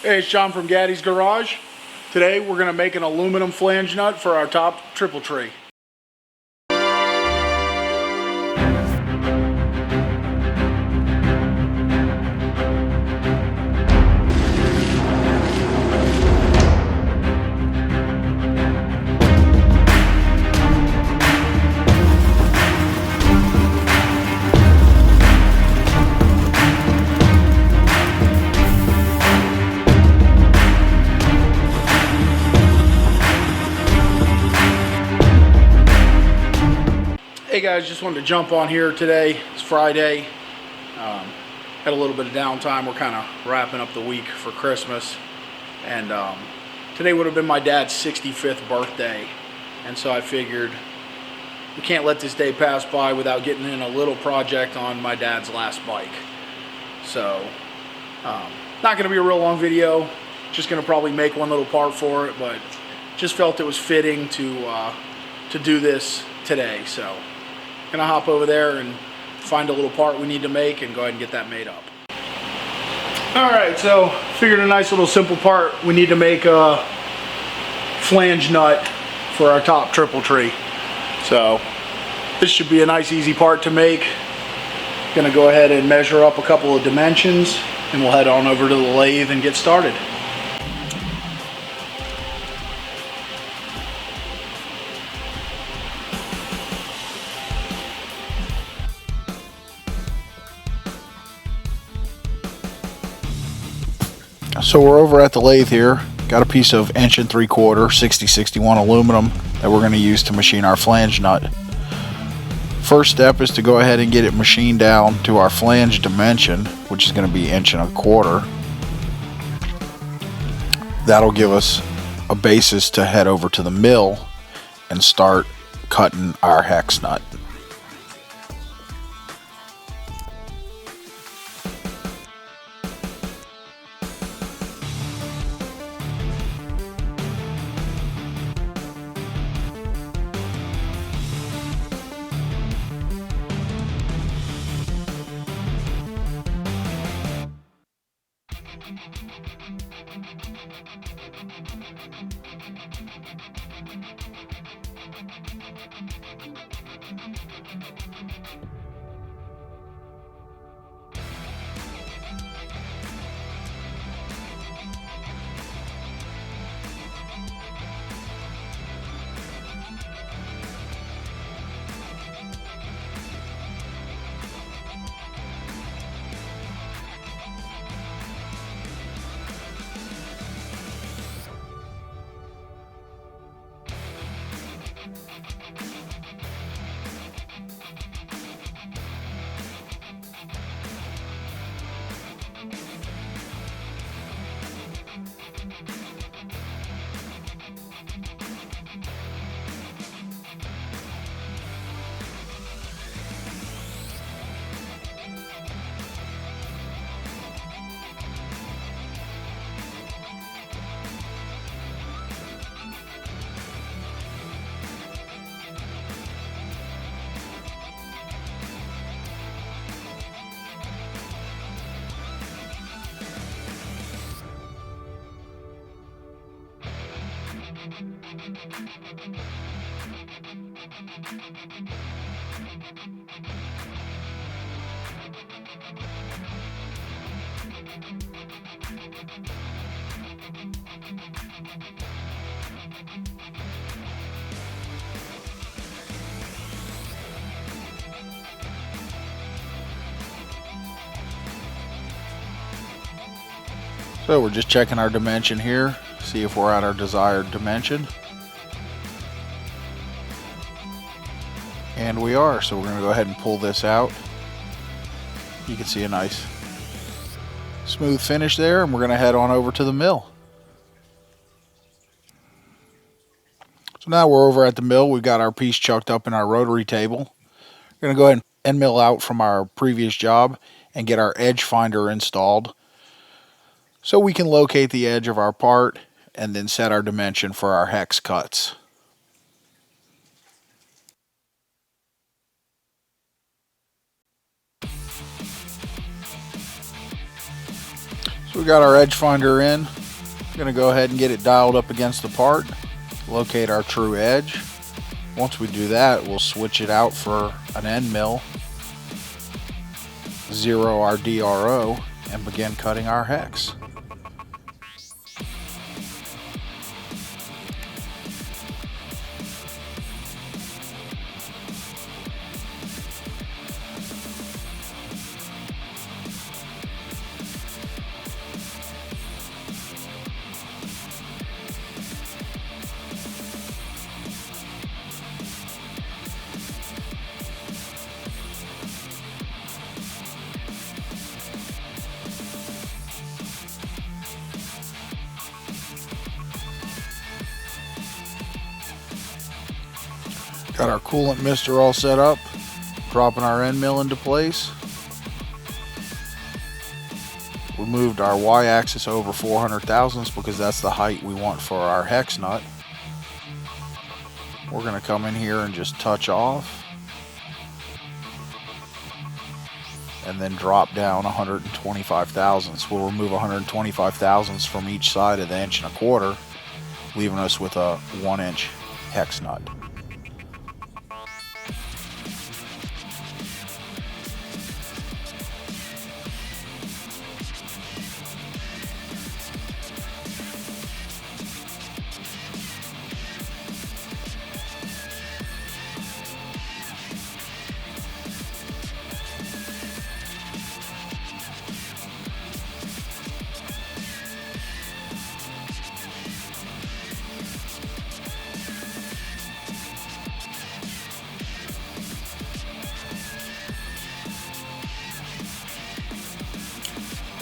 Hey, it's John from Gatti's Garage. Today we're going to make an aluminum flange nut for our top triple tree. Hey guys, just wanted to jump on here today. It's Friday. Had a little bit of downtime. We're kind of wrapping up the week for Christmas. And today would have been my dad's 65th birthday. And so I figured we can't let this day pass by without getting in a little project on my dad's last bike. So, not going to be a real long video. Just going to probably make one little part for it. But just felt it was fitting to do this today. So, gonna hop over there and find a little part we need to make and go ahead and get that made up. Alright, so figured a nice little simple part. We need to make a flange nut for our top triple tree. So this should be a nice easy part to make. Gonna go ahead and measure up a couple of dimensions and we'll head on over to the lathe and get started. So we're over at the lathe here. Got a piece of 1 3/4 6061 aluminum that we're going to use to machine our flange nut. First step is to go ahead and get it machined down to our flange dimension, which is going to be 1 1/4. That'll give us a basis to head over to the mill and start cutting our hex nut. So we're just checking our dimension here, see if we're at our desired dimension. And we are, so we're going to go ahead and pull this out. You can see a nice smooth finish there, and we're going to head on over to the mill. So now we're over at the mill. We've got our piece chucked up in our rotary table. We're going to go ahead and end mill out from our previous job and get our edge finder installed, so we can locate the edge of our part and then set our dimension for our hex cuts. We got our edge finder in. I'm going to go ahead and get it dialed up against the part, locate our true edge. Once we do that, we'll switch it out for an end mill, zero our DRO, and begin cutting our hex. Got our coolant mister all set up, dropping our end mill into place. We moved our y-axis over 400 thousandths because that's the height we want for our hex nut. We're going to come in here and just touch off, and then drop down 125 thousandths. We'll remove 125 thousandths from each side of the 1¼ inch, leaving us with a 1-inch hex nut.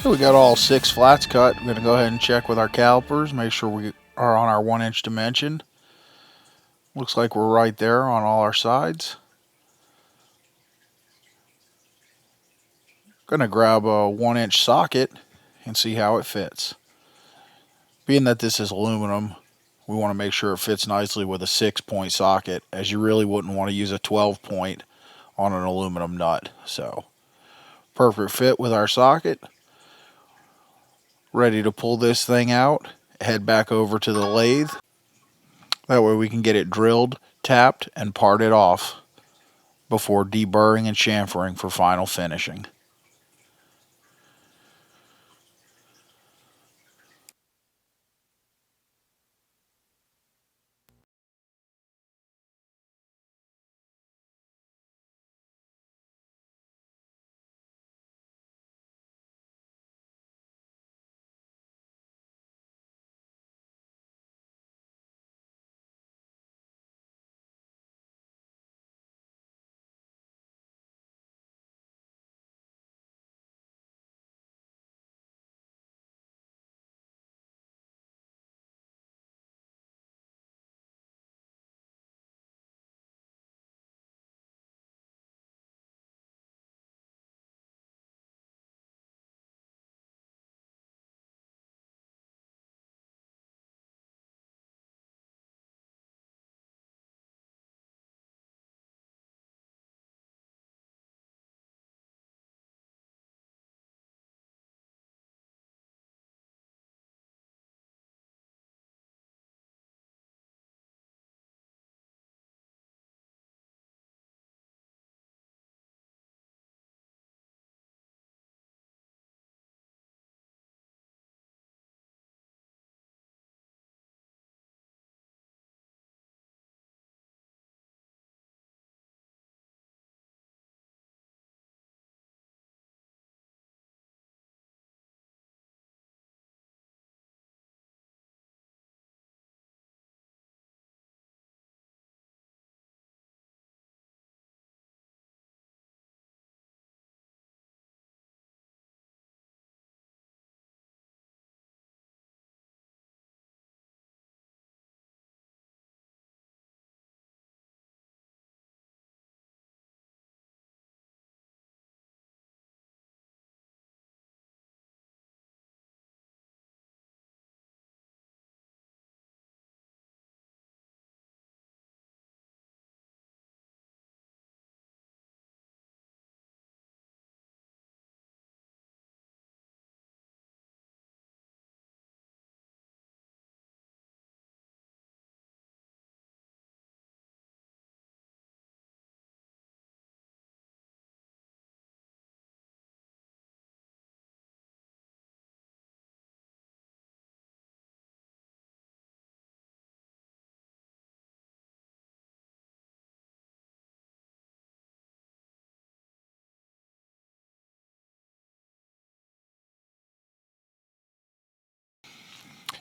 So we got all 6 flats cut. I'm going to go ahead and check with our calipers, make sure we are on our 1-inch dimension. Looks like we're right there on all our sides. Going to grab a 1-inch socket and see how it fits. Being that this is aluminum, we want to make sure it fits nicely with a 6-point socket, as you really wouldn't want to use a 12-point on an aluminum nut. So, perfect fit with our socket. Ready to pull this thing out, head back over to the lathe. That way we can get it drilled, tapped, and parted off before deburring and chamfering for final finishing.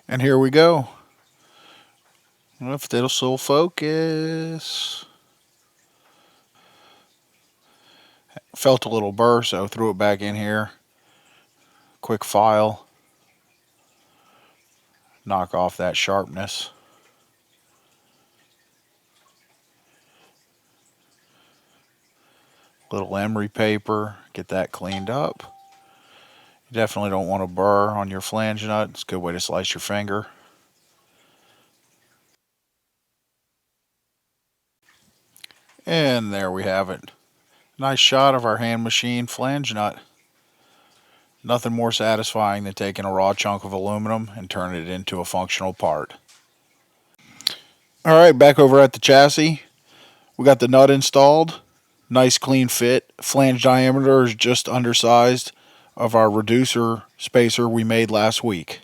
And here we go. If it'll focus. Felt a little burr, so threw it back in here. Quick file. Knock off that sharpness. Little emery paper. Get that cleaned up. You definitely don't want a burr on your flange nut. It's a good way to slice your finger. And there we have it. Nice shot of our hand machine flange nut. Nothing more satisfying than taking a raw chunk of aluminum and turning it into a functional part. Alright, back over at the chassis. We got the nut installed. Nice clean fit. Flange diameter is just undersized of our reducer spacer we made last week.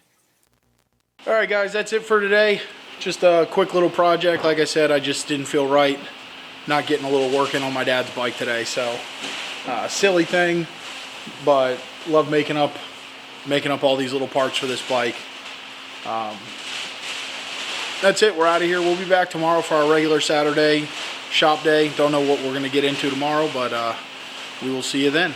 Alright guys, that's it for today. Just a quick little project. Like I said, I just didn't feel right not getting a little work in on my dad's bike today. So, silly thing, but love making up all these little parts for this bike. That's it. We're out of here. We'll be back tomorrow for our regular Saturday shop day. Don't know what we're going to get into tomorrow, but we will see you then.